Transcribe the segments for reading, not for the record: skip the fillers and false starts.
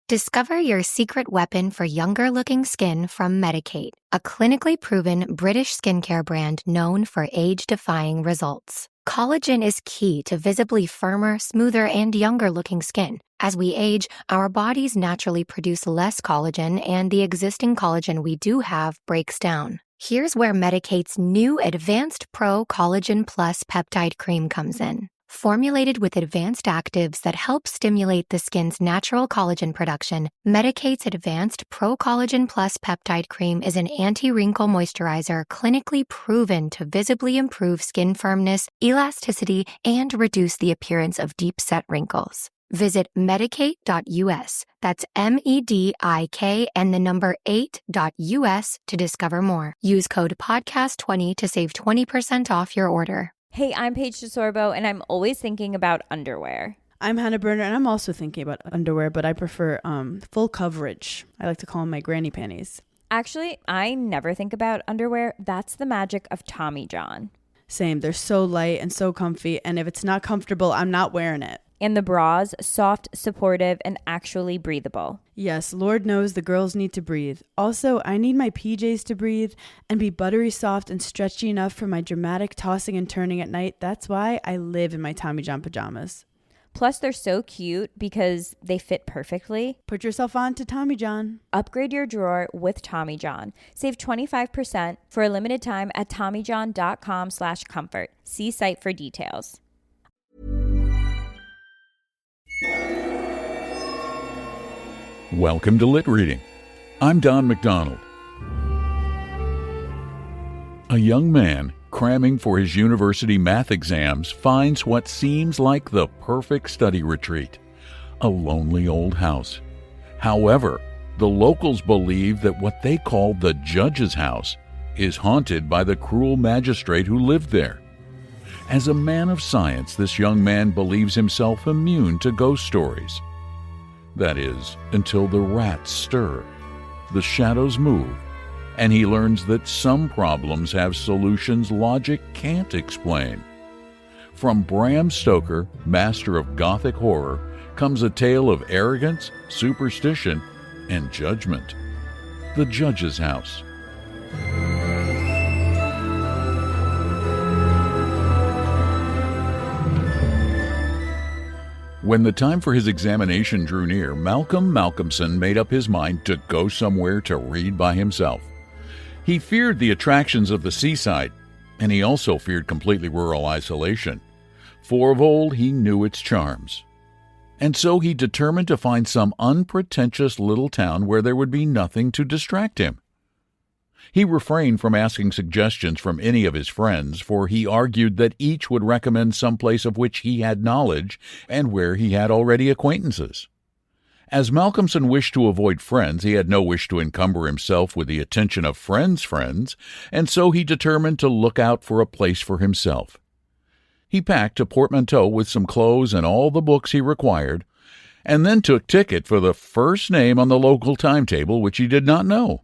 Discover your secret weapon for younger-looking skin from Medik8, a clinically proven British skincare brand known for age-defying results. Collagen is key to visibly firmer, smoother, and younger-looking skin. As we age, our bodies naturally produce less collagen, and the existing collagen we do have breaks down. Here's where Medik8's new Advanced Pro Collagen Plus Peptide Cream comes in. Formulated with advanced actives that help stimulate the skin's natural collagen production, Medik8's Advanced Pro Collagen Plus Peptide Cream is an anti-wrinkle moisturizer clinically proven to visibly improve skin firmness, elasticity, and reduce the appearance of deep-set wrinkles. Visit medik8.us, that's MEDIK and the number 8.us to discover more. Use code PODCAST20 to save 20% off your order. Hey, I'm Paige DeSorbo, and I'm always thinking about underwear. I'm Hannah Berner, and I'm also thinking about underwear, but I prefer full coverage. I like to call them my granny panties. Actually, I never think about underwear. That's the magic of Tommy John. Same. They're so light and so comfy, and if it's not comfortable, I'm not wearing it. And the bras, soft, supportive, and actually breathable. Yes, Lord knows the girls need to breathe. Also, I need my PJs to breathe and be buttery soft and stretchy enough for my dramatic tossing and turning at night. That's why I live in my Tommy John pajamas. Plus, they're so cute because they fit perfectly. Put yourself on to Tommy John. Upgrade your drawer with Tommy John. Save 25% for a limited time at TommyJohn.com/comfort. See site for details. Welcome to LitReading. I'm Don McDonald. A young man cramming for his university math exams finds what seems like the perfect study retreat, a lonely old house. However, the locals believe that what they call the judge's house is haunted by the cruel magistrate who lived there. As a man of science, this young man believes himself immune to ghost stories. That is, until the rats stir, the shadows move, and he learns that some problems have solutions logic can't explain. From Bram Stoker, master of Gothic horror, comes a tale of arrogance, superstition, and judgment. The Judge's House. When the time for his examination drew near, Malcolm Malcolmson made up his mind to go somewhere to read by himself. He feared the attractions of the seaside, and he also feared completely rural isolation, for of old he knew its charms. And so he determined to find some unpretentious little town where there would be nothing to distract him. He refrained from asking suggestions from any of his friends, for he argued that each would recommend some place of which he had knowledge and where he had already acquaintances. As Malcolmson wished to avoid friends, he had no wish to encumber himself with the attention of friends' friends, and so he determined to look out for a place for himself. He packed a portmanteau with some clothes and all the books he required, and then took ticket for the first name on the local timetable which he did not know.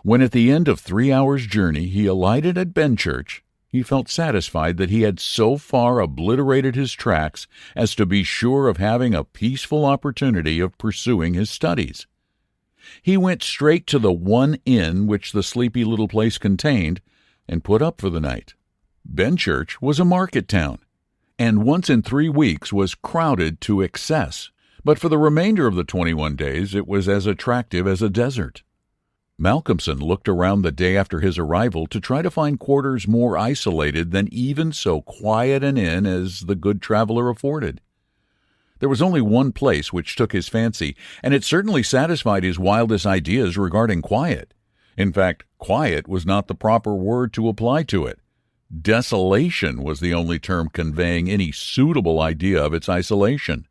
When at the end of 3 hours' journey he alighted at Benchurch, he felt satisfied that he had so far obliterated his tracks as to be sure of having a peaceful opportunity of pursuing his studies. He went straight to the one inn which the sleepy little place contained and put up for the night. Benchurch was a market town, and once in 3 weeks was crowded to excess, but for the remainder of the 21 days it was as attractive as a desert. Malcolmson looked around the day after his arrival to try to find quarters more isolated than even so quiet an inn as the good traveler afforded. There was only one place which took his fancy, and it certainly satisfied his wildest ideas regarding quiet. In fact, quiet was not the proper word to apply to it. Desolation was the only term conveying any suitable idea of its isolation.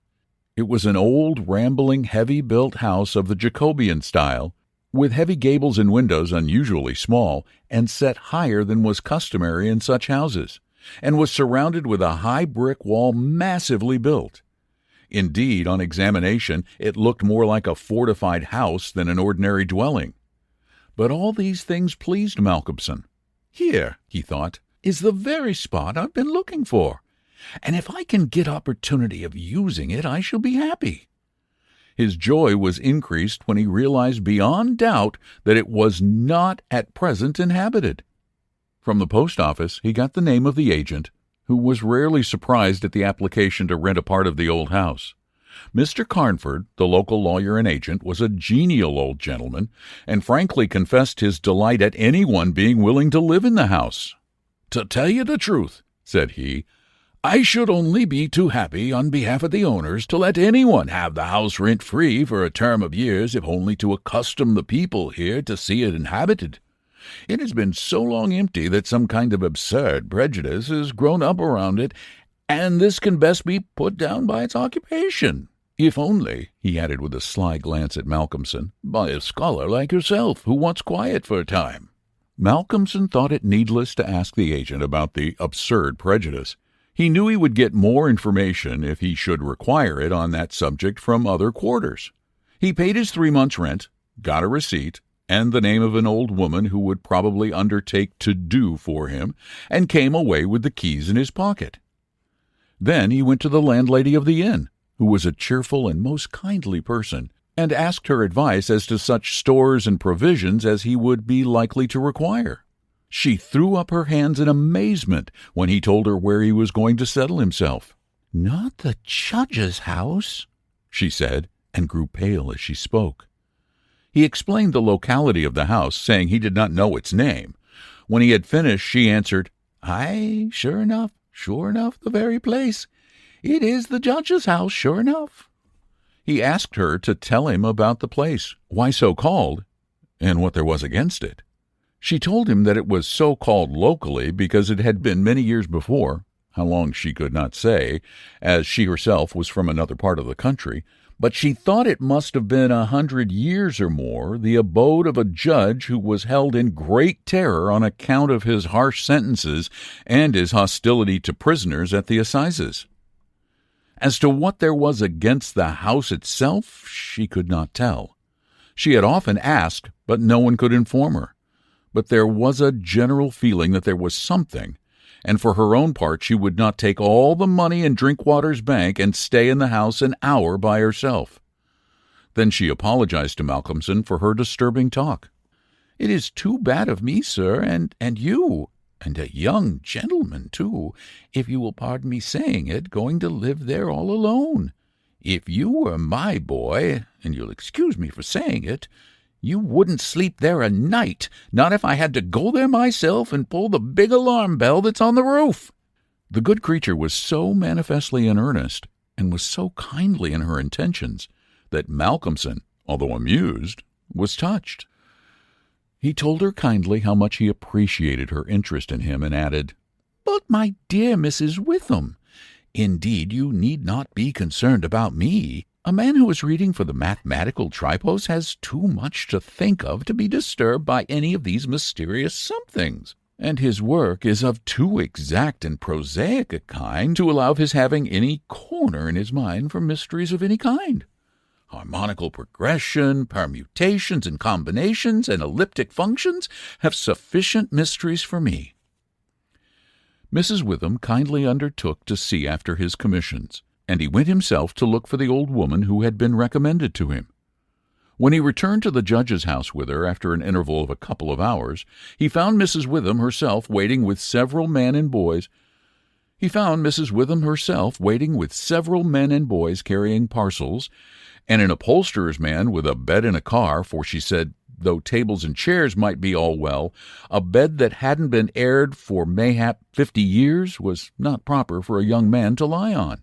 It was an old, rambling, heavy-built house of the Jacobean style, with heavy gables and windows unusually small, and set higher than was customary in such houses, and was surrounded with a high brick wall massively built. Indeed, on examination, it looked more like a fortified house than an ordinary dwelling. But all these things pleased Malcolmson. Here, he thought, is the very spot I've been looking for, and if I can get opportunity of using it, I shall be happy. His joy was increased when he realized beyond doubt that it was not at present inhabited. From the post office he got the name of the agent, who was rarely surprised at the application to rent a part of the old house. Mr. Carnford, the local lawyer and agent, was a genial old gentleman, and frankly confessed his delight at anyone being willing to live in the house. "To tell you the truth," said he, "I should only be too happy on behalf of the owners to let anyone have the house rent-free for a term of years, if only to accustom the people here to see it inhabited. It has been so long empty that some kind of absurd prejudice has grown up around it, and this can best be put down by its occupation. If only," he added with a sly glance at Malcolmson, "by a scholar like yourself, who wants quiet for a time." Malcolmson thought it needless to ask the agent about the absurd prejudice. He knew he would get more information, if he should require it, on that subject from other quarters. He paid his 3 months' rent, got a receipt, and the name of an old woman who would probably undertake to do for him, and came away with the keys in his pocket. Then he went to the landlady of the inn, who was a cheerful and most kindly person, and asked her advice as to such stores and provisions as he would be likely to require. She threw up her hands in amazement when he told her where he was going to settle himself. "Not the judge's house?" she said, and grew pale as she spoke. He explained the locality of the house, saying he did not know its name. When he had finished, she answered, "Aye, sure enough, the very place. It is the judge's house, sure enough." He asked her to tell him about the place, why so called, and what there was against it. She told him that it was so called locally because it had been many years before, how long she could not say, as she herself was from another part of the country, but she thought it must have been 100 years or more, the abode of a judge who was held in great terror on account of his harsh sentences and his hostility to prisoners at the assizes. As to what there was against the house itself, she could not tell. She had often asked, but no one could inform her. But there was a general feeling that there was something, and for her own part she would not take all the money in Drinkwater's bank and stay in the house an hour by herself. Then she apologized to Malcolmson for her disturbing talk. "It is too bad of me, sir, and you, and a young gentleman, too, if you will pardon me saying it, going to live there all alone. If you were my boy, and you'll excuse me for saying it, you wouldn't sleep there a night, not if I had to go there myself and pull the big alarm bell that's on the roof." The good creature was so manifestly in earnest, and was so kindly in her intentions, that Malcolmson, although amused, was touched. He told her kindly how much he appreciated her interest in him, and added, "But, my dear Mrs. Witham, indeed you need not be concerned about me. A man who is reading for the mathematical tripos has too much to think of to be disturbed by any of these mysterious somethings, and his work is of too exact and prosaic a kind to allow of his having any corner in his mind for mysteries of any kind. Harmonical progression, permutations and combinations, and elliptic functions have sufficient mysteries for me." Mrs. Witham kindly undertook to see after his commissions, and he went himself to look for the old woman who had been recommended to him. When he returned to the judge's house with her after an interval of a couple of hours, he found Mrs. Witham herself waiting with several men and boys carrying parcels, and an upholsterer's man with a bed in a car, for she said, though tables and chairs might be all well, a bed that hadn't been aired for mayhap 50 years was not proper for a young man to lie on.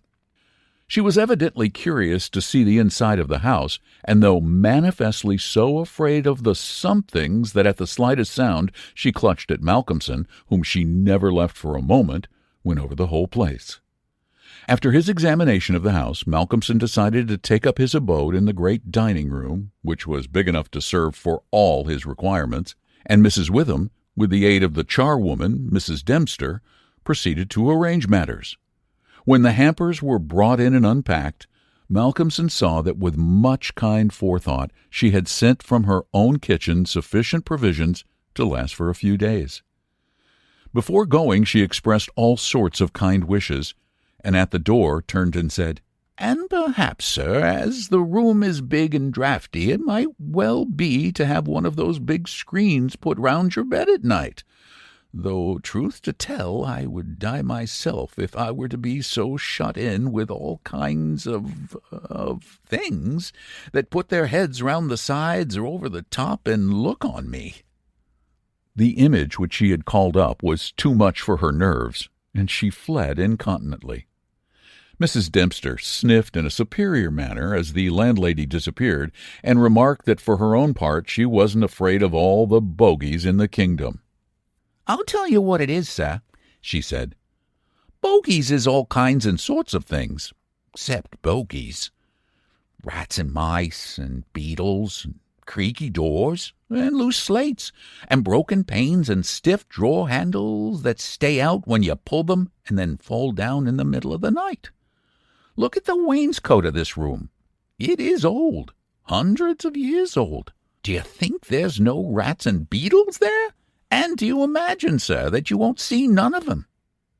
She was evidently curious to see the inside of the house, and though manifestly so afraid of the somethings that at the slightest sound she clutched at Malcolmson, whom she never left for a moment, went over the whole place. After his examination of the house, Malcolmson decided to take up his abode in the great dining-room, which was big enough to serve for all his requirements, and Mrs. Witham, with the aid of the charwoman, Mrs. Dempster, proceeded to arrange matters. When the hampers were brought in and unpacked, Malcolmson saw that with much kind forethought she had sent from her own kitchen sufficient provisions to last for a few days. Before going she expressed all sorts of kind wishes, and at the door turned and said, And perhaps, sir, as the room is big and draughty, it might well be to have one of those big screens put round your bed at night. Though, truth to tell, I would die myself if I were to be so shut in with all kinds of things that put their heads round the sides or over the top and look on me." The image which she had called up was too much for her nerves, and she fled incontinently. Mrs. Dempster sniffed in a superior manner as the landlady disappeared, and remarked that for her own part she wasn't afraid of all the bogies in the kingdom. "I'll tell you what it is, sir," she said. "Bogies is all kinds and sorts of things, except bogies. Rats and mice and beetles and creaky doors and loose slates and broken panes and stiff drawer handles that stay out when you pull them and then fall down in the middle of the night. Look at the wainscot of this room. It is old, hundreds of years old. Do you think there's no rats and beetles there? And do you imagine, sir, that you won't see none of 'em?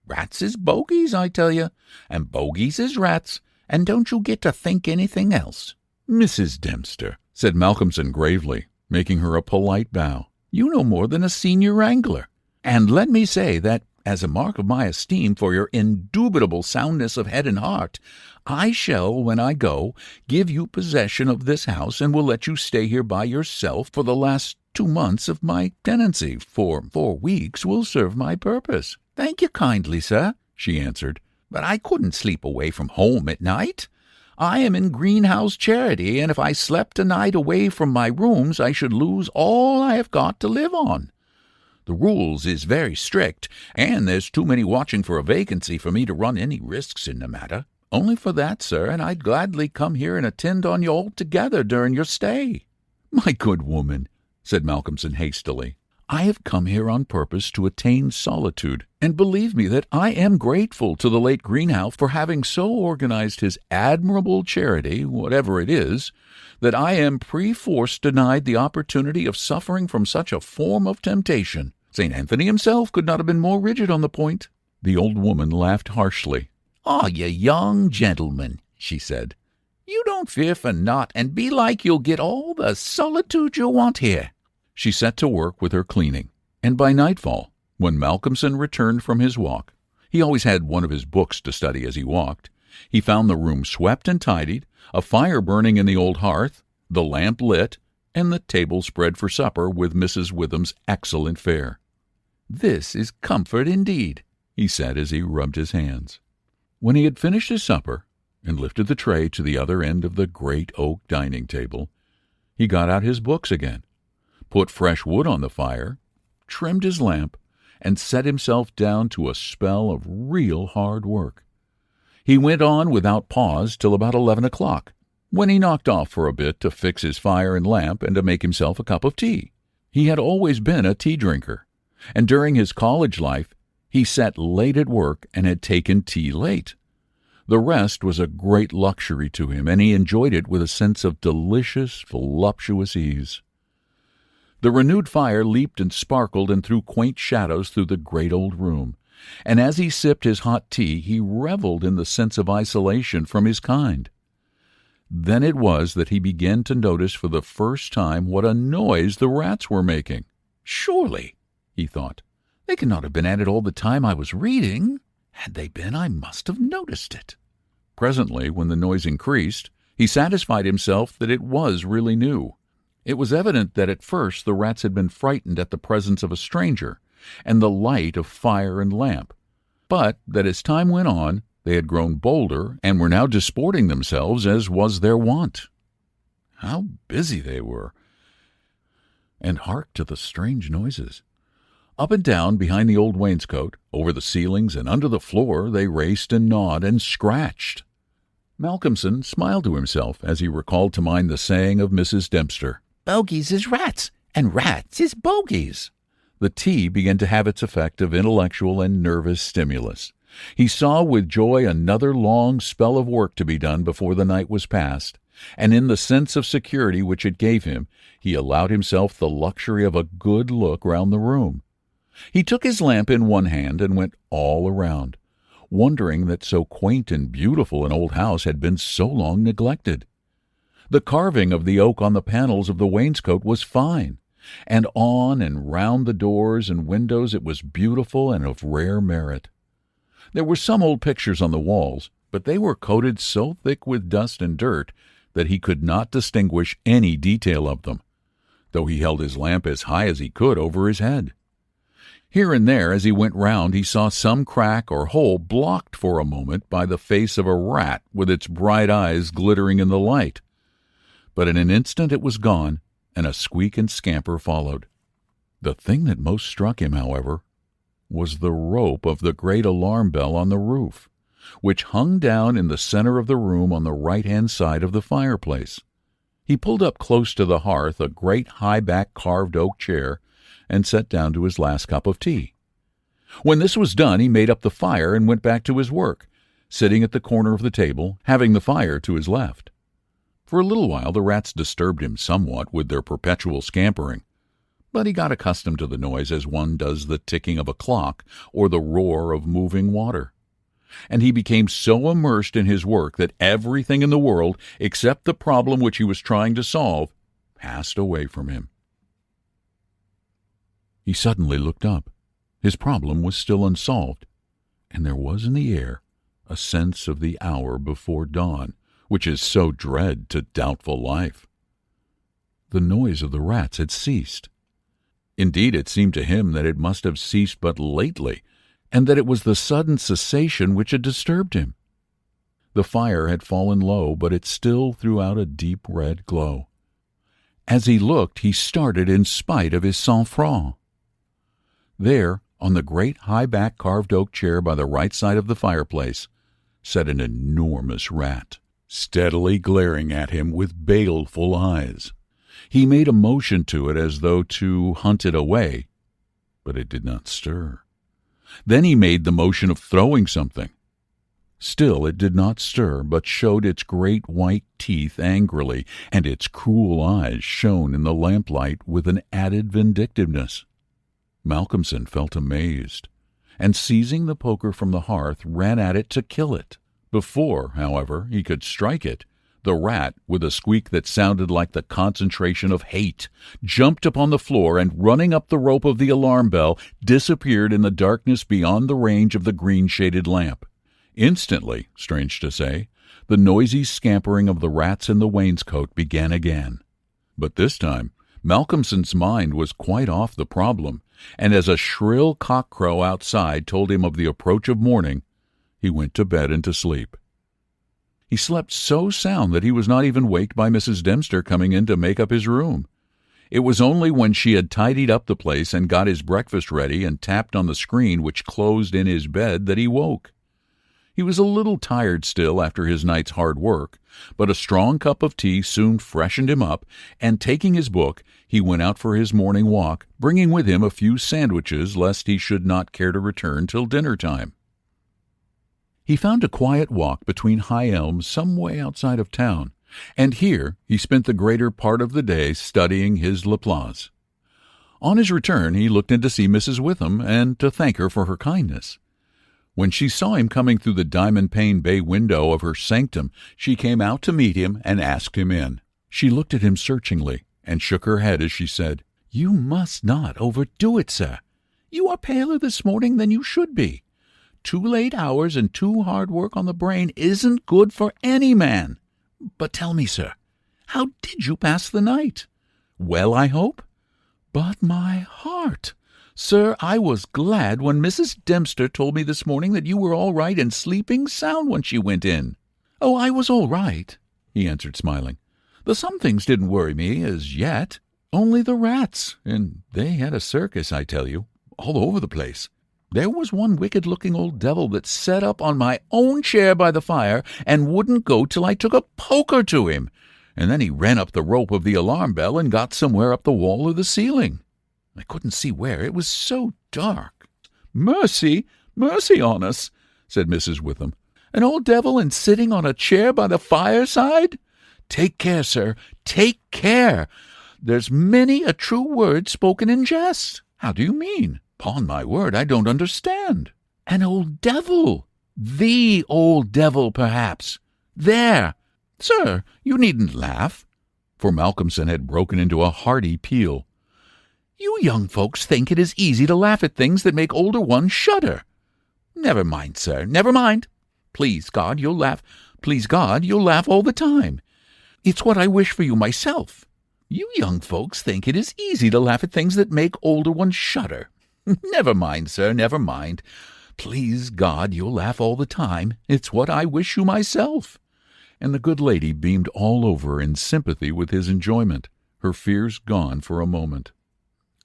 Rats is bogies, I tell you, and bogies is rats, and don't you get to think anything else." "Mrs. Dempster," said Malcolmson gravely, making her a polite bow, "you know more than a senior wrangler. And let me say that, as a mark of my esteem for your indubitable soundness of head and heart, I shall, when I go, give you possession of this house and will let you stay here by yourself for the last 2 months of my tenancy, for 4 weeks will serve my purpose." "Thank you kindly, sir," she answered, "but I couldn't sleep away from home at night. I am in greenhouse charity, and if I slept a night away from my rooms, I should lose all I have got to live on. The rules is very strict, and there's too many watching for a vacancy for me to run any risks in the matter. Only for that, sir, and I'd gladly come here and attend on you altogether during your stay." "My good woman," said Malcolmson hastily, "I have come here on purpose to attain solitude, and believe me that I am grateful to the late Greenhouse for having so organized his admirable charity, whatever it is, that I am perforce denied the opportunity of suffering from such a form of temptation. St. Anthony himself could not have been more rigid on the point." The old woman laughed harshly. "Ah, you young gentleman," she said, "you don't fear for naught, and belike you'll get all the solitude you want here." She set to work with her cleaning, and by nightfall, when Malcolmson returned from his walk, he always had one of his books to study as he walked, he found the room swept and tidied, a fire burning in the old hearth, the lamp lit, and the table spread for supper with Mrs. Witham's excellent fare. "This is comfort indeed," he said as he rubbed his hands. When he had finished his supper and lifted the tray to the other end of the great oak dining table, he got out his books again, put fresh wood on the fire, trimmed his lamp, and set himself down to a spell of real hard work. He went on without pause till about 11 o'clock, when he knocked off for a bit to fix his fire and lamp and to make himself a cup of tea. He had always been a tea drinker, and during his college life he sat late at work and had taken tea late. The rest was a great luxury to him, and he enjoyed it with a sense of delicious, voluptuous ease. The renewed fire leaped and sparkled and threw quaint shadows through the great old room, and as he sipped his hot tea he reveled in the sense of isolation from his kind. Then it was that he began to notice for the first time what a noise the rats were making. "Surely," he thought, "they cannot have been at it all the time I was reading. Had they been, I must have noticed it." Presently, when the noise increased, he satisfied himself that it was really new. It was evident that at first the rats had been frightened at the presence of a stranger and the light of fire and lamp, but that as time went on they had grown bolder and were now disporting themselves as was their wont. How busy they were! And hark to the strange noises. Up and down behind the old wainscot, over the ceilings and under the floor, they raced and gnawed and scratched. Malcolmson smiled to himself as he recalled to mind the saying of Mrs. Dempster, "Bogies is rats, and rats is bogies." The tea began to have its effect of intellectual and nervous stimulus. He saw with joy another long spell of work to be done before the night was past, and in the sense of security which it gave him, he allowed himself the luxury of a good look round the room. He took his lamp in one hand and went all around, wondering that so quaint and beautiful an old house had been so long neglected. The carving of the oak on the panels of the wainscot was fine, and on and round the doors and windows it was beautiful and of rare merit. There were some old pictures on the walls, but they were coated so thick with dust and dirt that he could not distinguish any detail of them, though he held his lamp as high as he could over his head. Here and there, as he went round, he saw some crack or hole blocked for a moment by the face of a rat with its bright eyes glittering in the light. But in an instant it was gone, and a squeak and scamper followed. The thing that most struck him, however, was the rope of the great alarm bell on the roof, which hung down in the center of the room on the right-hand side of the fireplace. He pulled up close to the hearth a great high-backed carved oak chair and sat down to his last cup of tea. When this was done, he made up the fire and went back to his work, sitting at the corner of the table, having the fire to his left. For a little while the rats disturbed him somewhat with their perpetual scampering, but he got accustomed to the noise as one does the ticking of a clock or the roar of moving water. And he became so immersed in his work that everything in the world, except the problem which he was trying to solve, passed away from him. He suddenly looked up. His problem was still unsolved, and there was in the air a sense of the hour before dawn, which is so dread to doubtful life. The noise of the rats had ceased. Indeed, it seemed to him that it must have ceased but lately, and that it was the sudden cessation which had disturbed him. The fire had fallen low, but it still threw out a deep red glow. As he looked, he started in spite of his sang-froid. There, on the great high-backed carved oak chair by the right side of the fireplace, sat an enormous rat, steadily glaring at him with baleful eyes. He made a motion to it as though to hunt it away, but it did not stir. Then he made the motion of throwing something. Still it did not stir, but showed its great white teeth angrily, and its cruel eyes shone in the lamplight with an added vindictiveness. Malcolmson felt amazed, and seizing the poker from the hearth, ran at it to kill it. Before, however, he could strike it, the rat, with a squeak that sounded like the concentration of hate, jumped upon the floor and, running up the rope of the alarm bell, disappeared in the darkness beyond the range of the green-shaded lamp. Instantly, strange to say, the noisy scampering of the rats in the wainscot began again. But this time Malcolmson's mind was quite off the problem, and as a shrill cock-crow outside told him of the approach of morning, he went to bed and to sleep. He slept so sound that he was not even waked by Mrs. Dempster coming in to make up his room. It was only when she had tidied up the place and got his breakfast ready and tapped on the screen which closed in his bed that he woke. He was a little tired still after his night's hard work, but a strong cup of tea soon freshened him up, and taking his book, he went out for his morning walk, bringing with him a few sandwiches lest he should not care to return till dinner time. He found a quiet walk between high elms some way outside of town, and here he spent the greater part of the day studying his Laplace. On his return he looked in to see Mrs. Witham and to thank her for her kindness. When she saw him coming through the diamond-paned bay window of her sanctum, she came out to meet him and asked him in. She looked at him searchingly and shook her head as she said, "You must not overdo it, sir. You are paler this morning than you should be. 2 late hours and 2 hard work on the brain isn't good for any man. But tell me, sir, how did you pass the night? Well, I hope? But my heart! Sir, I was glad when Mrs. Dempster told me this morning that you were all right and sleeping sound when she went in." "Oh, I was all right," he answered, smiling. "The some things didn't worry me as yet. Only the rats, and they had a circus, I tell you, all over the place. There was one wicked-looking old devil that sat up on my own chair by the fire and wouldn't go till I took a poker to him, and then he ran up the rope of the alarm bell and got somewhere up the wall or the ceiling. I couldn't see where, it was so dark." "Mercy, mercy on us," said Mrs. Witham. "An old devil and sitting on a chair by the fireside? Take care, sir, take care. There's many a true word spoken in jest." "How do you mean? 'Pon my word, I don't understand." "An old devil. The old devil, perhaps. There! Sir, you needn't laugh. For Malcolmson had broken into a hearty peal. You young folks think it is easy to laugh at things that make older ones shudder. Never mind, sir, never mind. Please God, you'll laugh. Please God, you'll laugh all the time. It's what I wish for you myself. You young folks think it is easy to laugh at things that make older ones shudder. Never mind, sir, never mind. Please God, you'll laugh all the time. It's what I wish you myself. And the good lady beamed all over in sympathy with his enjoyment, her fears gone for a moment.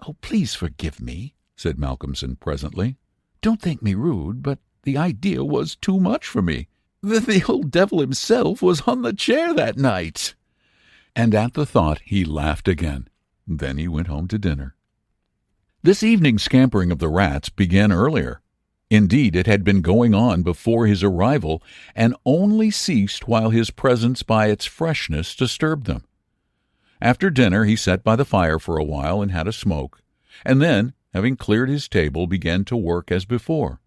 Oh, please forgive me, said Malcolmson presently. Don't think me rude, but the idea was too much for me. The old devil himself was on the chair that night. And at the thought he laughed again. Then he went home to dinner. This evening's scampering of the rats began earlier. Indeed, it had been going on before his arrival, and only ceased while his presence by its freshness disturbed them. After dinner he sat by the fire for a while and had a smoke, and then, having cleared his table, began to work as before.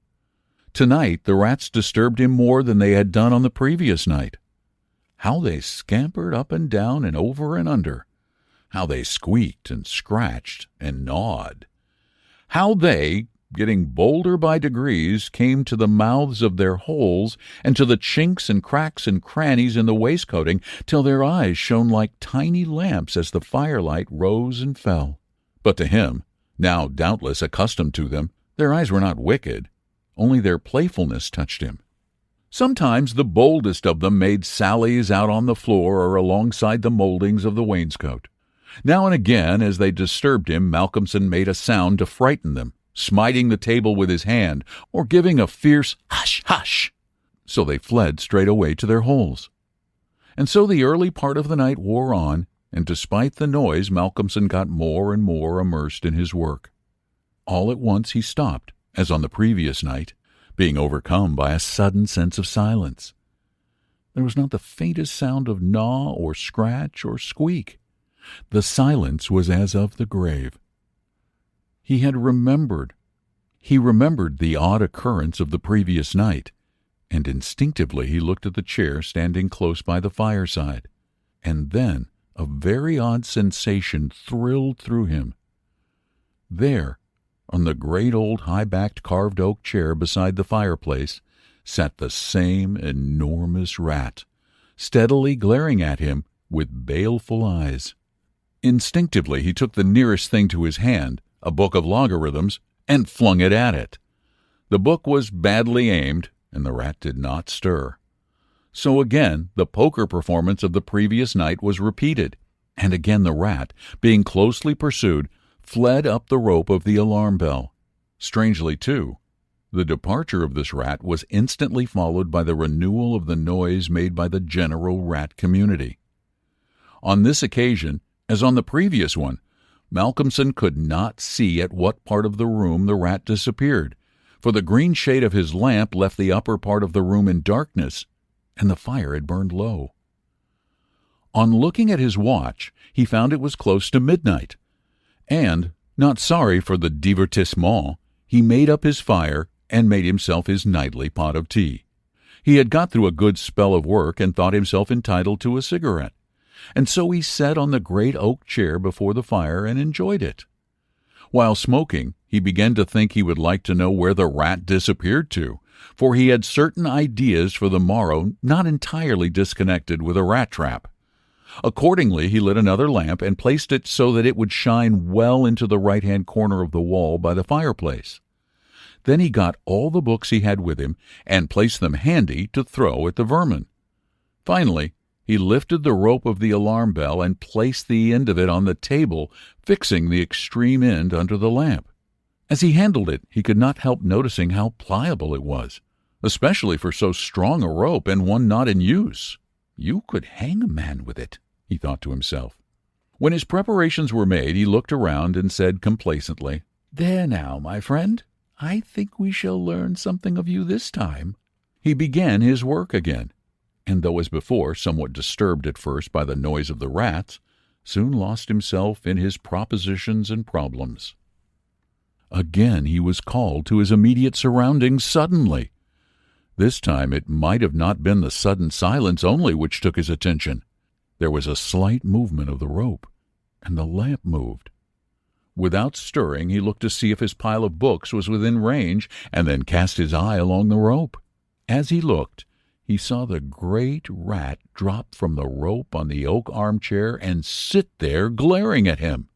Tonight the rats disturbed him more than they had done on the previous night. How they scampered up and down and over and under! How they squeaked and scratched and gnawed! How they, getting bolder by degrees, came to the mouths of their holes and to the chinks and cracks and crannies in the wainscoting, till their eyes shone like tiny lamps as the firelight rose and fell. But to him, now doubtless accustomed to them, their eyes were not wicked, only their playfulness touched him. Sometimes the boldest of them made sallies out on the floor or alongside the mouldings of the wainscot. Now and again, as they disturbed him, Malcolmson made a sound to frighten them, smiting the table with his hand, or giving a fierce hush, hush. So they fled straight away to their holes. And so the early part of the night wore on, and despite the noise, Malcolmson got more and more immersed in his work. All at once he stopped, as on the previous night, being overcome by a sudden sense of silence. There was not the faintest sound of gnaw or scratch or squeak. The silence was as of the grave. He remembered the odd occurrence of the previous night, and instinctively he looked at the chair standing close by the fireside, and then a very odd sensation thrilled through him. There, on the great old high-backed carved oak chair beside the fireplace, sat the same enormous rat, steadily glaring at him with baleful eyes. Instinctively he took the nearest thing to his hand, a book of logarithms, and flung it at it. The book was badly aimed, and the rat did not stir. So again the poker performance of the previous night was repeated, and again the rat, being closely pursued, fled up the rope of the alarm bell. Strangely, too, the departure of this rat was instantly followed by the renewal of the noise made by the general rat community. On this occasion, as on the previous one, Malcolmson could not see at what part of the room the rat disappeared, for the green shade of his lamp left the upper part of the room in darkness, and the fire had burned low. On looking at his watch, he found it was close to midnight, and, not sorry for the divertissement, he made up his fire and made himself his nightly pot of tea. He had got through a good spell of work and thought himself entitled to a cigarette, and so he sat on the great oak chair before the fire and enjoyed it. While smoking, he began to think he would like to know where the rat disappeared to, for he had certain ideas for the morrow not entirely disconnected with a rat trap. Accordingly, he lit another lamp and placed it so that it would shine well into the right-hand corner of the wall by the fireplace. Then he got all the books he had with him and placed them handy to throw at the vermin. Finally, he lifted the rope of the alarm bell and placed the end of it on the table, fixing the extreme end under the lamp. As he handled it, he could not help noticing how pliable it was, especially for so strong a rope and one not in use. You could hang a man with it, he thought to himself. When his preparations were made, he looked around and said complacently, "There now, my friend, I think we shall learn something of you this time." He began his work again, and though as before somewhat disturbed at first by the noise of the rats, soon lost himself in his propositions and problems. Again he was called to his immediate surroundings suddenly. This time it might have not been the sudden silence only which took his attention. There was a slight movement of the rope, and the lamp moved. Without stirring, he looked to see if his pile of books was within range, and then cast his eye along the rope. As he looked, he saw the great rat drop from the rope on the oak armchair and sit there glaring at him.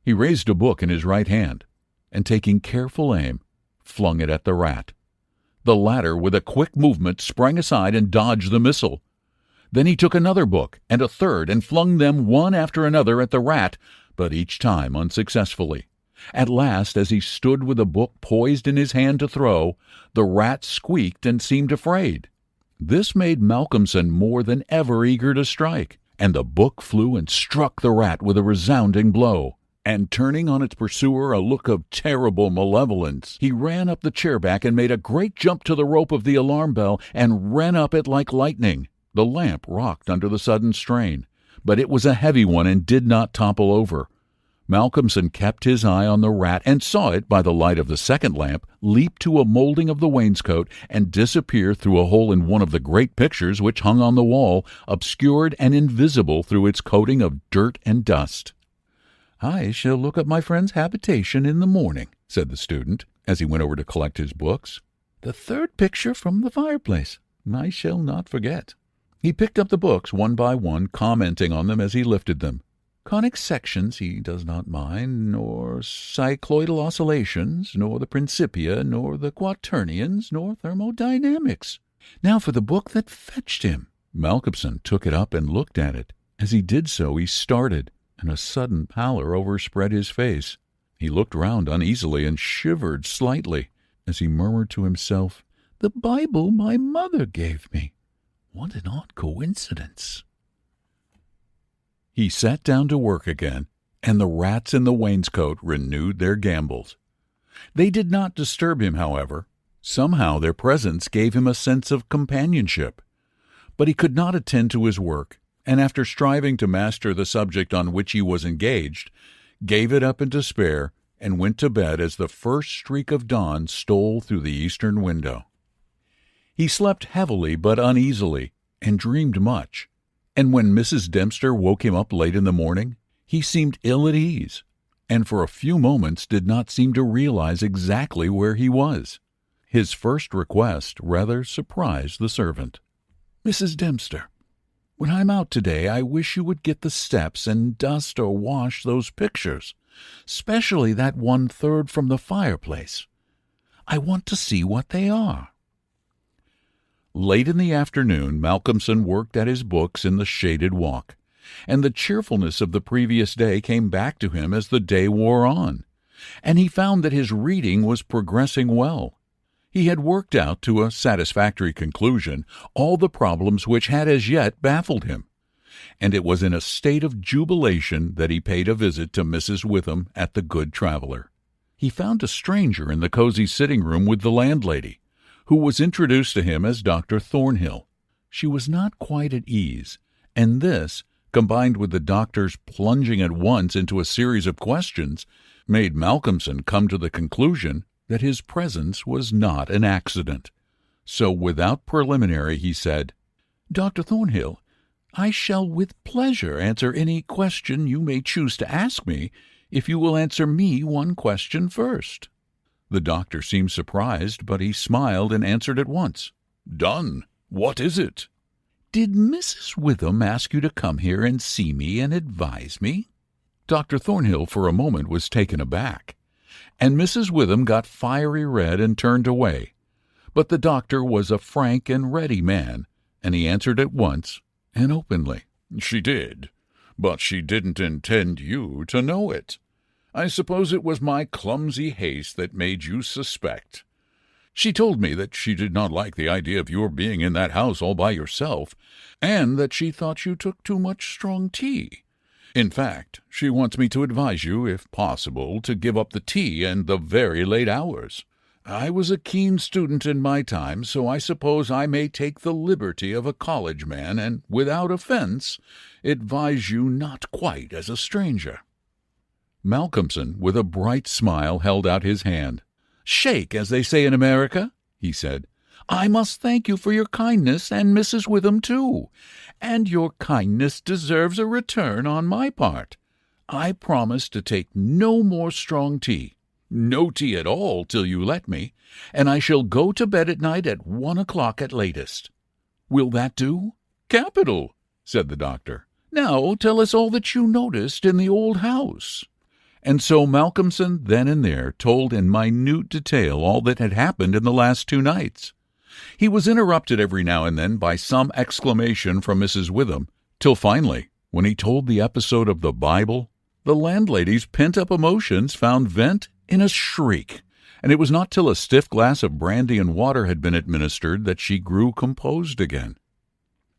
He raised a book in his right hand, and taking careful aim, flung it at the rat. The latter, with a quick movement, sprang aside and dodged the missile. Then he took another book and a third and flung them one after another at the rat, but each time unsuccessfully. At last, as he stood with a book poised in his hand to throw, the rat squeaked and seemed afraid. This made Malcolmson more than ever eager to strike, and the book flew and struck the rat with a resounding blow. And turning on its pursuer a look of terrible malevolence, he ran up the chair back and made a great jump to the rope of the alarm bell and ran up it like lightning. The lamp rocked under the sudden strain, but it was a heavy one and did not topple over. Malcolmson kept his eye on the rat and saw it, by the light of the second lamp, leap to a molding of the wainscot and disappear through a hole in one of the great pictures which hung on the wall, obscured and invisible through its coating of dirt and dust. "I shall look up my friend's habitation in the morning," said the student, as he went over to collect his books. "The third picture from the fireplace. I shall not forget." He picked up the books one by one, commenting on them as he lifted them. Conic sections he does not mind, nor cycloidal oscillations, nor the Principia, nor the quaternions, nor thermodynamics. Now for the book that fetched him. Malcolmson took it up and looked at it. As he did so, he started, and a sudden pallor overspread his face. He looked round uneasily and shivered slightly, as he murmured to himself, "The Bible my mother gave me. What an odd coincidence." He sat down to work again, and the rats in the wainscot renewed their gambols. They did not disturb him, however. Somehow their presence gave him a sense of companionship. But he could not attend to his work, and after striving to master the subject on which he was engaged, gave it up in despair and went to bed as the first streak of dawn stole through the eastern window. He slept heavily but uneasily, and dreamed much. And when Mrs. Dempster woke him up late in the morning, he seemed ill at ease, and for a few moments did not seem to realize exactly where he was. His first request rather surprised the servant. "Mrs. Dempster, when I'm out today, I wish you would get the steps and dust or wash those pictures, especially that 1/3 from the fireplace. I want to see what they are." Late in the afternoon, Malcolmson worked at his books in the shaded walk, and the cheerfulness of the previous day came back to him as the day wore on, and he found that his reading was progressing well. He had worked out to a satisfactory conclusion all the problems which had as yet baffled him, and it was in a state of jubilation that he paid a visit to Mrs. Witham at the Good Traveller. He found a stranger in the cozy sitting-room with the landlady, who was introduced to him as Dr. Thornhill. She was not quite at ease, and this, combined with the doctor's plunging at once into a series of questions, made Malcolmson come to the conclusion that his presence was not an accident. So without preliminary he said, "Dr. Thornhill, I shall with pleasure answer any question you may choose to ask me, if you will answer me one question first." The doctor seemed surprised, but he smiled and answered at once. "Done. What is it?" "Did Mrs. Witham ask you to come here and see me and advise me?" Dr. Thornhill for a moment was taken aback, and Mrs. Witham got fiery red and turned away. But the doctor was a frank and ready man, and he answered at once and openly. "She did, but she didn't intend you to know it. I suppose it was my clumsy haste that made you suspect. She told me that she did not like the idea of your being in that house all by yourself, and that she thought you took too much strong tea. In fact, she wants me to advise you, if possible, to give up the tea and the very late hours. I was a keen student in my time, so I suppose I may take the liberty of a college man, and, without offense, advise you not quite as a stranger." Malcolmson, with a bright smile, held out his hand. "Shake, as they say in America," he said. I must thank you for your kindness, and Mrs. Witham too. And your kindness deserves a return on my part. I promise to take no more strong tea, no tea at all till you let me, and I shall go to bed at night at 1 o'clock at latest. Will that do? Capital, said the doctor. Now tell us all that you noticed in the old house. And so Malcolmson then and there told in minute detail all that had happened in the last 2 nights. He was interrupted every now and then by some exclamation from Mrs. Witham, till finally, when he told the episode of the Bible, the landlady's pent-up emotions found vent in a shriek, and it was not till a stiff glass of brandy and water had been administered that she grew composed again.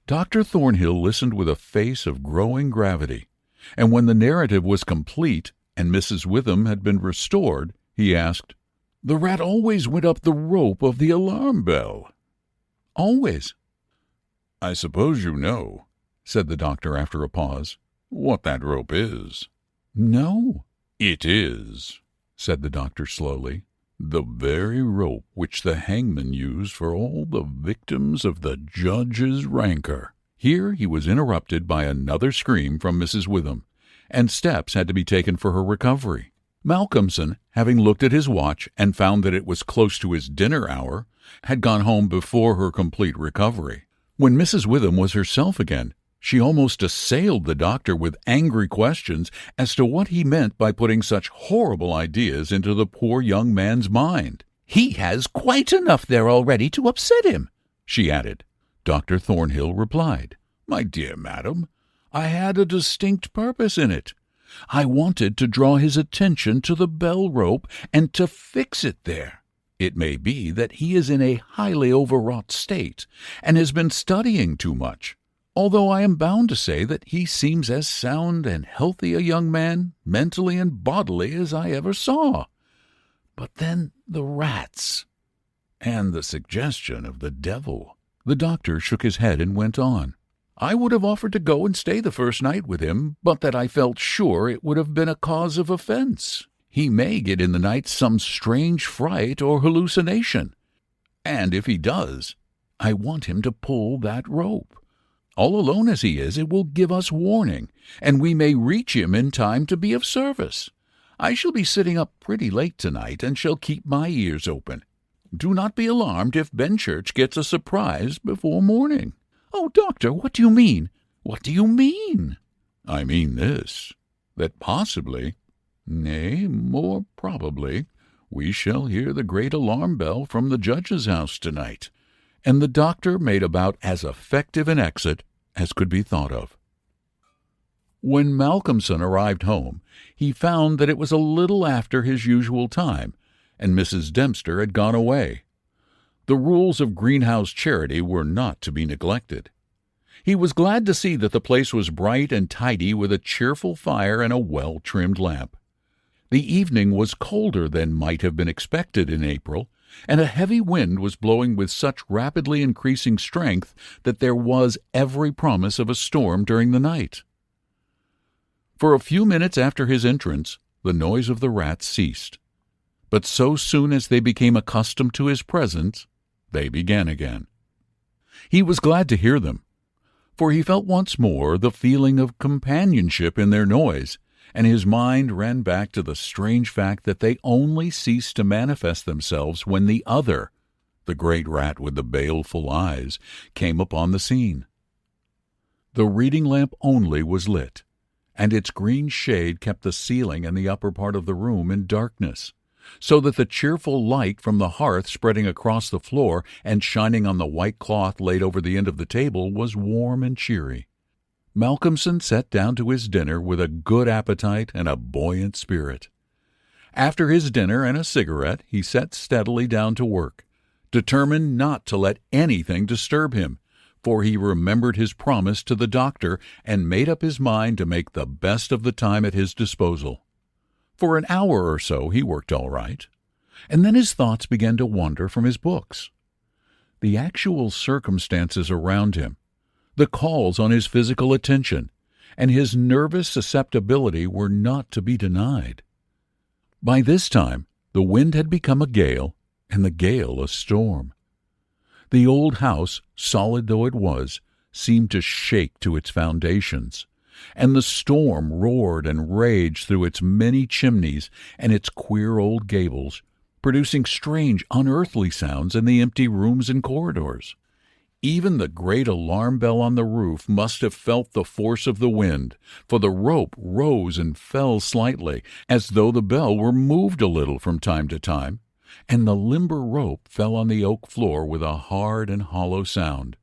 Dr. Thornhill listened with a face of growing gravity, and when the narrative was complete and Mrs. Witham had been restored, he asked, "The rat always went up the rope of the alarm bell?" "Always." "I suppose you know," said the doctor after a pause, "what that rope is?" "No." "It is," said the doctor slowly, "the very rope which the hangman used for all the victims of the judge's rancor." Here he was interrupted by another scream from Mrs. Witham, and steps had to be taken for her recovery. Malcolmson, having looked at his watch and found that it was close to his dinner hour, had gone home before her complete recovery. When Mrs. Witham was herself again, she almost assailed the doctor with angry questions as to what he meant by putting such horrible ideas into the poor young man's mind. "He has quite enough there already to upset him," she added. Dr. Thornhill replied, "My dear madam, I had a distinct purpose in it. I wanted to draw his attention to the bell rope and to fix it there. It may be that he is in a highly overwrought state and has been studying too much, although I am bound to say that he seems as sound and healthy a young man, mentally and bodily, as I ever saw. But then the rats, and the suggestion of the devil." The doctor shook his head and went on. "I would have offered to go and stay the first night with him, but that I felt sure it would have been a cause of offense. He may get in the night some strange fright or hallucination, and if he does, I want him to pull that rope. All alone as he is, it will give us warning, and we may reach him in time to be of service. I shall be sitting up pretty late tonight, and shall keep my ears open. Do not be alarmed if Benchurch gets a surprise before morning." "Oh, doctor, what do you mean? What do you mean?" "I mean this, that possibly, nay, more probably, we shall hear the great alarm bell from the judge's house tonight." And the doctor made about as effective an exit as could be thought of. When Malcolmson arrived home, he found that it was a little after his usual time, and Mrs. Dempster had gone away. The rules of greenhouse charity were not to be neglected. He was glad to see that the place was bright and tidy with a cheerful fire and a well-trimmed lamp. The evening was colder than might have been expected in April, and a heavy wind was blowing with such rapidly increasing strength that there was every promise of a storm during the night. For a few minutes after his entrance, the noise of the rats ceased, but so soon as they became accustomed to his presence, they began again. He was glad to hear them, for he felt once more the feeling of companionship in their noise, and his mind ran back to the strange fact that they only ceased to manifest themselves when the other, the great rat with the baleful eyes, came upon the scene. The reading lamp only was lit, and its green shade kept the ceiling and the upper part of the room in darkness, so that the cheerful light from the hearth spreading across the floor and shining on the white cloth laid over the end of the table was warm and cheery. Malcolmson sat down to his dinner with a good appetite and a buoyant spirit. After his dinner and a cigarette, he sat steadily down to work, determined not to let anything disturb him, for he remembered his promise to the doctor and made up his mind to make the best of the time at his disposal. For an hour or so he worked all right, and then his thoughts began to wander from his books. The actual circumstances around him, the calls on his physical attention, and his nervous susceptibility were not to be denied. By this time, the wind had become a gale, and the gale a storm. The old house, solid though it was, seemed to shake to its foundations, and the storm roared and raged through its many chimneys and its queer old gables, producing strange, unearthly sounds in the empty rooms and corridors. Even the great alarm bell on the roof must have felt the force of the wind, for the rope rose and fell slightly, as though the bell were moved a little from time to time, and the limber rope fell on the oak floor with a hard and hollow sound.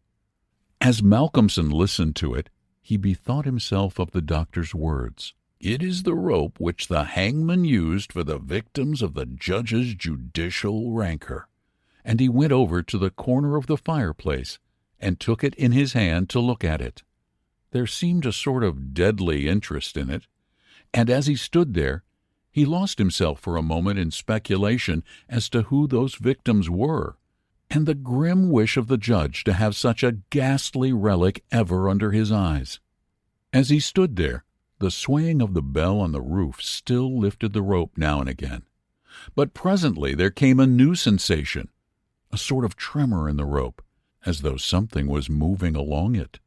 As Malcolmson listened to it, he bethought himself of the doctor's words. "It is the rope which the hangman used for the victims of the judge's judicial rancor." And he went over to the corner of the fireplace and took it in his hand to look at it. There seemed a sort of deadly interest in it, and as he stood there, he lost himself for a moment in speculation as to who those victims were, and the grim wish of the judge to have such a ghastly relic ever under his eyes. As he stood there, the swaying of the bell on the roof still lifted the rope now and again. But presently there came a new sensation, a sort of tremor in the rope, as though something was moving along it.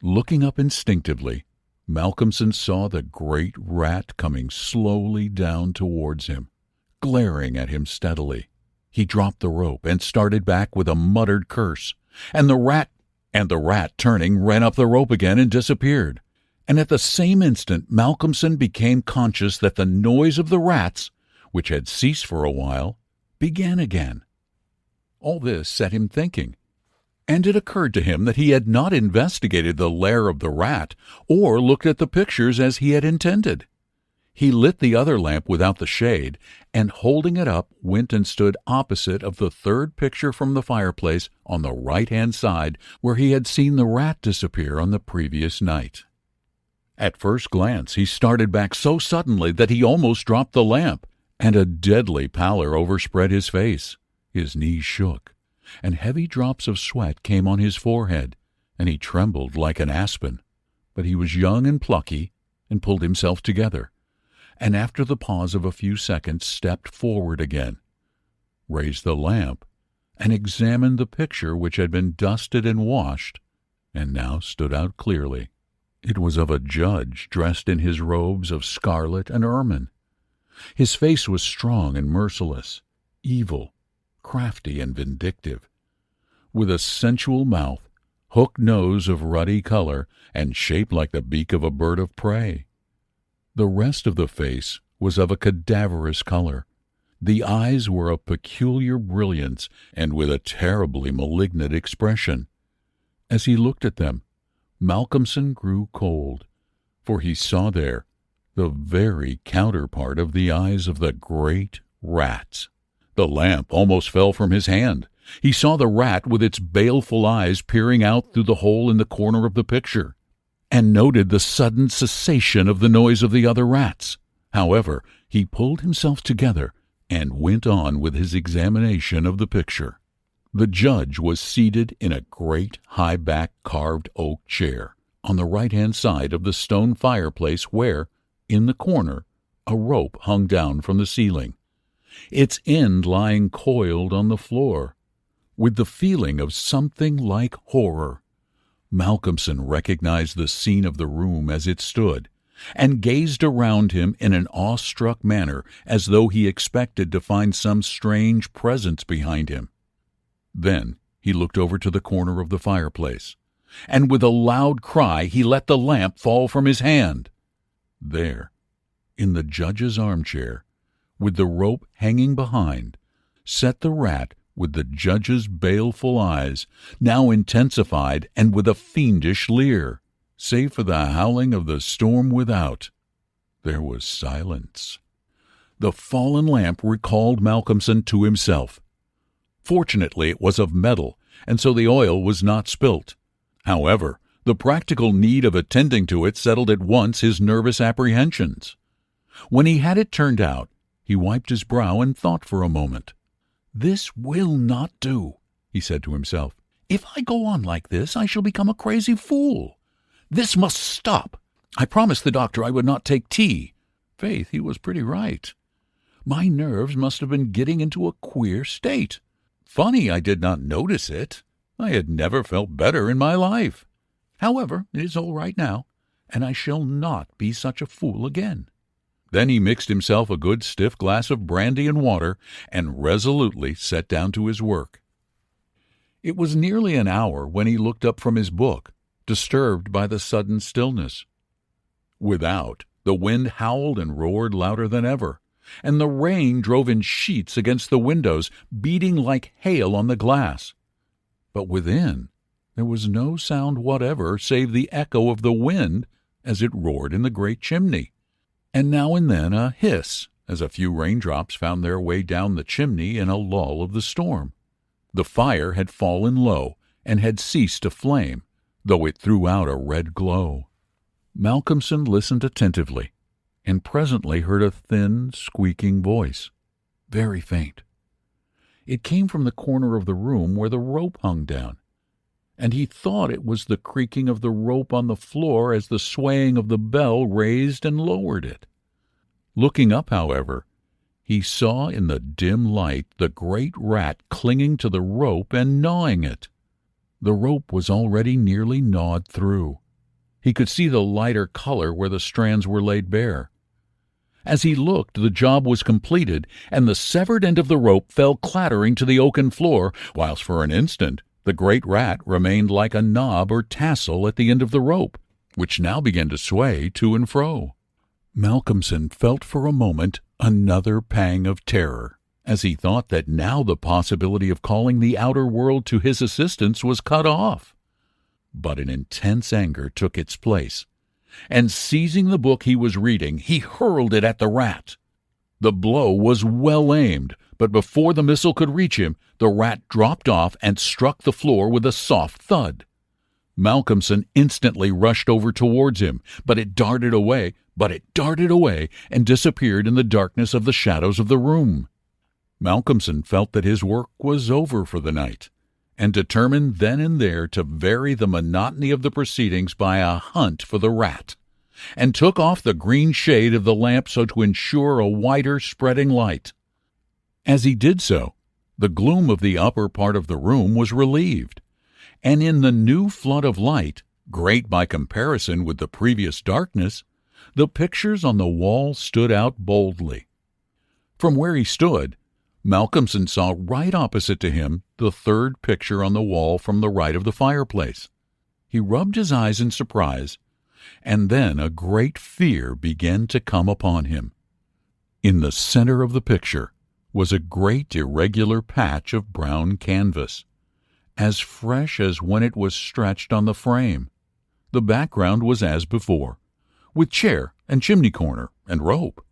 Looking up instinctively, Malcolmson saw the great rat coming slowly down towards him, glaring at him steadily. He dropped the rope and started back with a muttered curse, and the rat, turning, ran up the rope again and disappeared. And at the same instant Malcolmson became conscious that the noise of the rats, which had ceased for a while, began again. All this set him thinking, and it occurred to him that he had not investigated the lair of the rat or looked at the pictures as he had intended. He lit the other lamp without the shade, and holding it up went and stood opposite of the third picture from the fireplace on the right-hand side where he had seen the rat disappear on the previous night. At first glance he started back so suddenly that he almost dropped the lamp, and a deadly pallor overspread his face. His knees shook, and heavy drops of sweat came on his forehead, and he trembled like an aspen. But he was young and plucky, and pulled himself together, and after the pause of a few seconds stepped forward again, raised the lamp, and examined the picture which had been dusted and washed, and now stood out clearly. It was of a judge dressed in his robes of scarlet and ermine. His face was strong and merciless, evil, crafty and vindictive, with a sensual mouth, hooked nose of ruddy color, and shaped like the beak of a bird of prey. The rest of the face was of a cadaverous color. The eyes were of peculiar brilliance and with a terribly malignant expression. As he looked at them, Malcolmson grew cold, for he saw there the very counterpart of the eyes of the great rats. The lamp almost fell from his hand. He saw the rat with its baleful eyes peering out through the hole in the corner of the picture, and noted the sudden cessation of the noise of the other rats. However, he pulled himself together and went on with his examination of the picture. The judge was seated in a great high-backed carved oak chair on the right-hand side of the stone fireplace where, in the corner, a rope hung down from the ceiling, its end lying coiled on the floor. With the feeling of something like horror, Malcolmson recognized the scene of the room as it stood, and gazed around him in an awestruck manner as though he expected to find some strange presence behind him. Then he looked over to the corner of the fireplace, and with a loud cry he let the lamp fall from his hand. There, in the judge's armchair, with the rope hanging behind, sat the rat with the judge's baleful eyes, now intensified and with a fiendish leer. Save for the howling of the storm without, there was silence. The fallen lamp recalled Malcolmson to himself. Fortunately, it was of metal, and so the oil was not spilt. However, the practical need of attending to it settled at once his nervous apprehensions. When he had it turned out, he wiped his brow and thought for a moment. "This will not do," he said to himself. "If I go on like this, I shall become a crazy fool. This must stop. I promised the doctor I would not take tea. Faith, he was pretty right. My nerves must have been getting into a queer state. Funny I did not notice it. I had never felt better in my life. However, it is all right now, and I shall not be such a fool again." Then he mixed himself a good stiff glass of brandy and water, and resolutely sat down to his work. It was nearly an hour when he looked up from his book, disturbed by the sudden stillness. Without, the wind howled and roared louder than ever, and the rain drove in sheets against the windows, beating like hail on the glass. But within, there was no sound whatever save the echo of the wind as it roared in the great chimney, and now and then a hiss as a few raindrops found their way down the chimney in a lull of the storm. The fire had fallen low and had ceased to flame, though it threw out a red glow. Malcolmson listened attentively, and presently heard a thin, squeaking voice, very faint. It came from the corner of the room where the rope hung down, and he thought it was the creaking of the rope on the floor as the swaying of the bell raised and lowered it. Looking up, however, he saw in the dim light the great rat clinging to the rope and gnawing it. The rope was already nearly gnawed through. He could see the lighter color where the strands were laid bare. As he looked, the job was completed, and the severed end of the rope fell clattering to the oaken floor, whilst for an instant the great rat remained like a knob or tassel at the end of the rope, which now began to sway to and fro. Malcolmson felt for a moment another pang of terror, as he thought that now the possibility of calling the outer world to his assistance was cut off. But an intense anger took its place, and seizing the book he was reading, he hurled it at the rat. The blow was well aimed, but before the missile could reach him, the rat dropped off and struck the floor with a soft thud. Malcolmson instantly rushed over towards him, but it darted away, and disappeared in the darkness of the shadows of the room. Malcolmson felt that his work was over for the night, and determined then and there to vary the monotony of the proceedings by a hunt for the rat, and took off the green shade of the lamp so to ensure a wider spreading light. As he did so, the gloom of the upper part of the room was relieved, and in the new flood of light, great by comparison with the previous darkness, the pictures on the wall stood out boldly. From where he stood, Malcolmson saw right opposite to him the third picture on the wall from the right of the fireplace. He rubbed his eyes in surprise, and then a great fear began to come upon him. In the center of the picture was a great irregular patch of brown canvas, as fresh as when it was stretched on the frame. The background was as before, with chair and chimney corner and rope.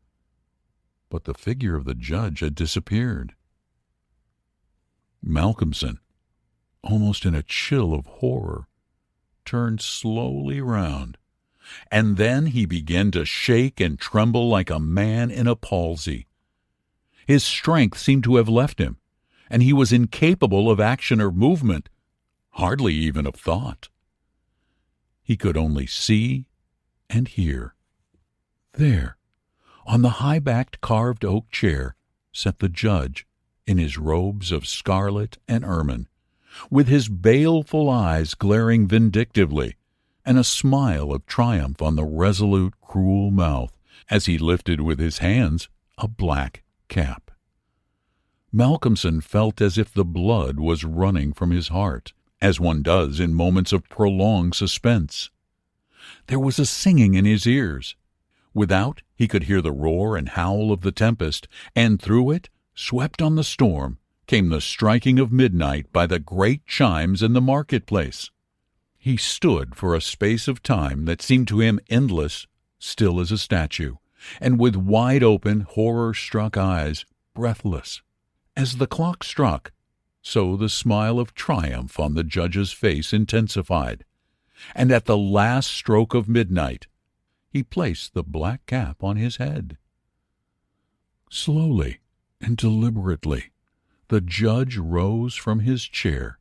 But the figure of the judge had disappeared. Malcolmson, almost in a chill of horror, turned slowly round, and then he began to shake and tremble like a man in a palsy. His strength seemed to have left him, and he was incapable of action or movement, hardly even of thought. He could only see and hear. There, on the high-backed carved oak chair, sat the judge in his robes of scarlet and ermine, with his baleful eyes glaring vindictively, and a smile of triumph on the resolute, cruel mouth, as he lifted with his hands a black cap. Malcolmson felt as if the blood was running from his heart, as one does in moments of prolonged suspense. There was a singing in his ears. Without, he could hear the roar and howl of the tempest, and through it, swept on the storm, came the striking of midnight by the great chimes in the marketplace. He stood for a space of time that seemed to him endless, still as a statue, and with wide-open, horror-struck eyes, breathless. As the clock struck, so the smile of triumph on the judge's face intensified, and at the last stroke of midnight, he placed the black cap on his head. Slowly and deliberately, the judge rose from his chair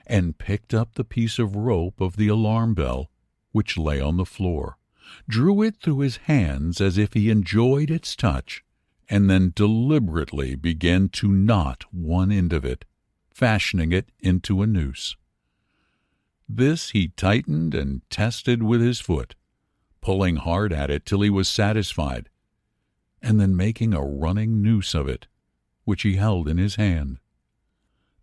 and picked up the piece of rope of the alarm bell which lay on the floor, drew it through his hands as if he enjoyed its touch, and then deliberately began to knot one end of it fashioning it into a noose. This he tightened and tested with his foot, pulling hard at it till he was satisfied, and then making a running noose of it, which he held in his hand.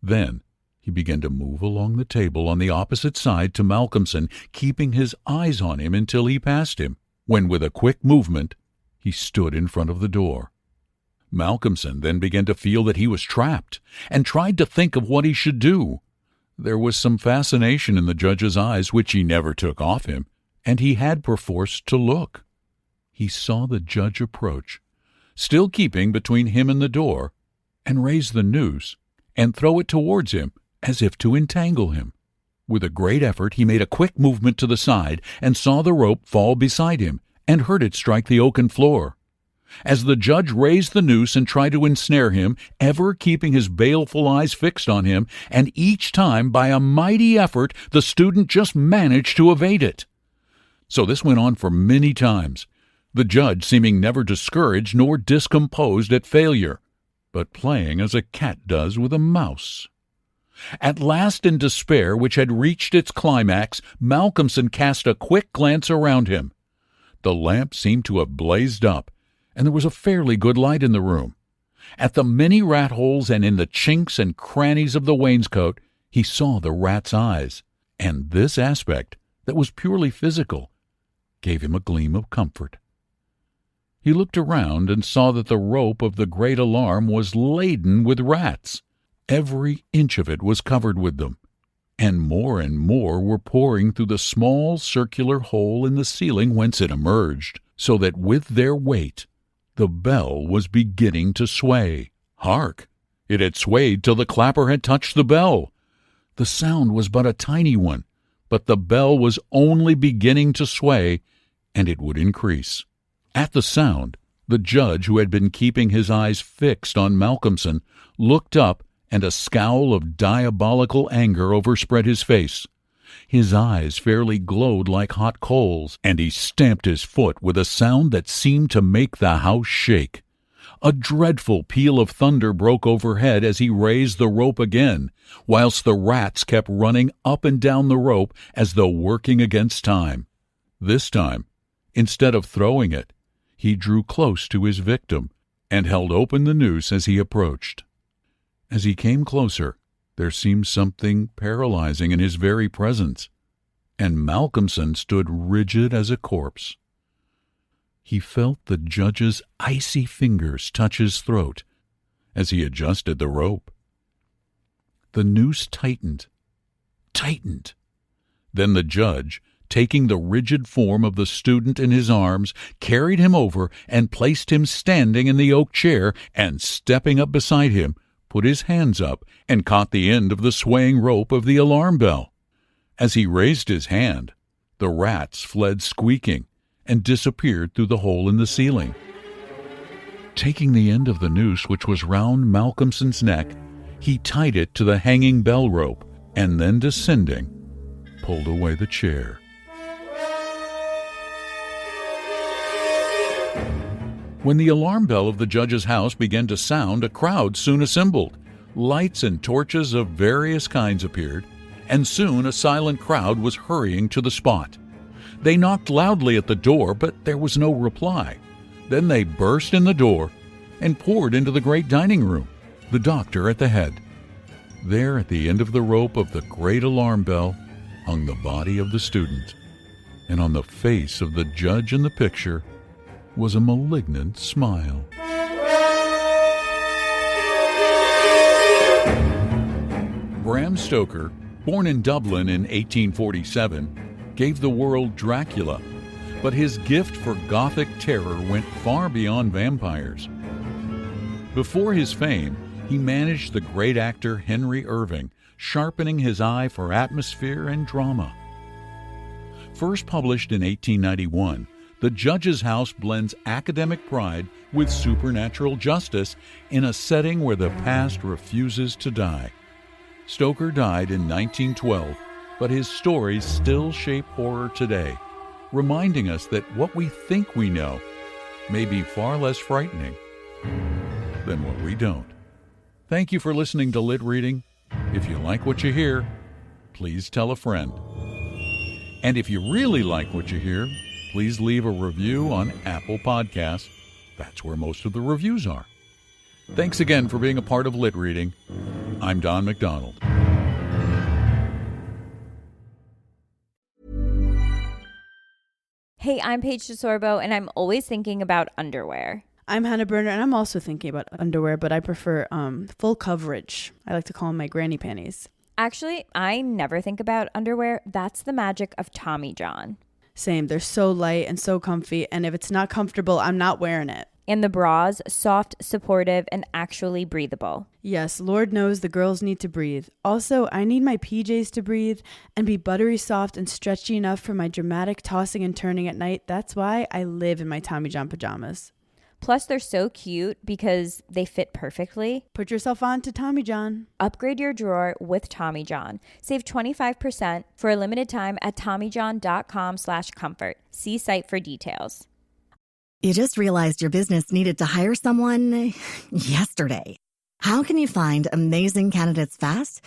Then he began to move along the table on the opposite side to Malcolmson, keeping his eyes on him until he passed him, when with a quick movement he stood in front of the door. Malcolmson then began to feel that he was trapped, and tried to think of what he should do. There was some fascination in the judge's eyes which he never took off him, and he had perforce to look. He saw the judge approach, still keeping between him and the door, and raise the noose and throw it towards him as if to entangle him. With a great effort he made a quick movement to the side and saw the rope fall beside him and heard it strike the oaken floor. As the judge raised the noose and tried to ensnare him, ever keeping his baleful eyes fixed on him, and each time by a mighty effort the student just managed to evade it. So this went on for many times, the judge seeming never discouraged nor discomposed at failure, but playing as a cat does with a mouse. At last, in despair which had reached its climax, Malcolmson cast a quick glance around him. The lamp seemed to have blazed up, and there was a fairly good light in the room. At the many rat holes and in the chinks and crannies of the wainscot he saw the rat's eyes, and this aspect, that was purely physical, gave him a gleam of comfort. He looked around and saw that the rope of the great alarm was laden with rats. Every inch of it was covered with them, and more were pouring through the small circular hole in the ceiling whence it emerged, so that with their weight the bell was beginning to sway. Hark! It had swayed till the clapper had touched the bell. The sound was but a tiny one, but the bell was only beginning to sway, and it would increase. At the sound, the judge, who had been keeping his eyes fixed on Malcolmson, looked up, and a scowl of diabolical anger overspread his face. His eyes fairly glowed like hot coals, and he stamped his foot with a sound that seemed to make the house shake. A dreadful peal of thunder broke overhead as he raised the rope again, whilst the rats kept running up and down the rope as though working against time. This time, instead of throwing it, he drew close to his victim and held open the noose as he approached. As he came closer, there seemed something paralyzing in his very presence, and Malcolmson stood rigid as a corpse. He felt the judge's icy fingers touch his throat as he adjusted the rope. The noose tightened. Then the judge, taking the rigid form of the student in his arms, carried him over and placed him standing in the oak chair, and stepping up beside him, put his hands up and caught the end of the swaying rope of the alarm bell. As he raised his hand, the rats fled squeaking and disappeared through the hole in the ceiling. Taking the end of the noose which was round Malcolmson's neck, he tied it to the hanging bell rope, and then descending, pulled away the chair. When the alarm bell of the judge's house began to sound, a crowd soon assembled. Lights and torches of various kinds appeared, and soon a silent crowd was hurrying to the spot. They knocked loudly at the door, but there was no reply. Then they burst in the door and poured into the great dining room, the doctor at the head. There, at the end of the rope of the great alarm bell, hung the body of the student, and on the face of the judge in the picture was a malignant smile. Bram Stoker, born in Dublin in 1847, gave the world Dracula, but his gift for Gothic terror went far beyond vampires. Before his fame, he managed the great actor Henry Irving, sharpening his eye for atmosphere and drama. First published in 1891, The Judge's House blends academic pride with supernatural justice in a setting where the past refuses to die. Stoker died in 1912, but his stories still shape horror today, reminding us that what we think we know may be far less frightening than what we don't. Thank you for listening to Lit Reading. If you like what you hear, please tell a friend. And if you really like what you hear, please leave a review on Apple Podcasts. That's where most of the reviews are. Thanks again for being a part of LitReading. I'm Don McDonald. Hey, I'm Paige DeSorbo, and I'm always thinking about underwear. I'm Hannah Berner, and I'm also thinking about underwear, but I prefer full coverage. I like to call them my granny panties. Actually, I never think about underwear. That's the magic of Tommy John. Same. They're so light and so comfy, and if it's not comfortable, I'm not wearing it. And the bras, soft, supportive, and actually breathable. Yes, Lord knows the girls need to breathe. Also, I need my PJs to breathe and be buttery soft and stretchy enough for my dramatic tossing and turning at night. That's why I live in my Tommy John pajamas. Plus, they're so cute because they fit perfectly. Put yourself on to Tommy John. Upgrade your drawer with Tommy John. Save 25% for a limited time at TommyJohn.com/comfort. See site for details. You just realized your business needed to hire someone yesterday. How can you find amazing candidates fast?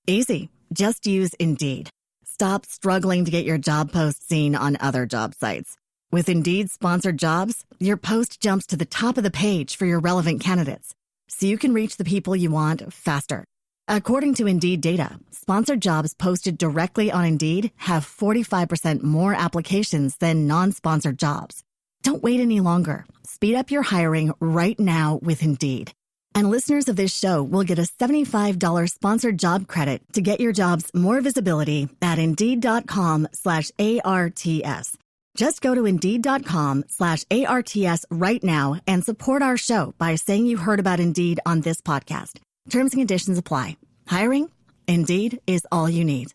Easy. Just use Indeed. Stop struggling to get your job post seen on other job sites. With Indeed sponsored jobs, your post jumps to the top of the page for your relevant candidates, so you can reach the people you want faster. According to Indeed data, sponsored jobs posted directly on Indeed have 45% more applications than non-sponsored jobs. Don't wait any longer. Speed up your hiring right now with Indeed. And listeners of this show will get a $75 sponsored job credit to get your jobs more visibility at Indeed.com/ARTS. Just go to Indeed.com/ARTS right now and support our show by saying you heard about Indeed on this podcast. Terms and conditions apply. Hiring? Indeed is all you need.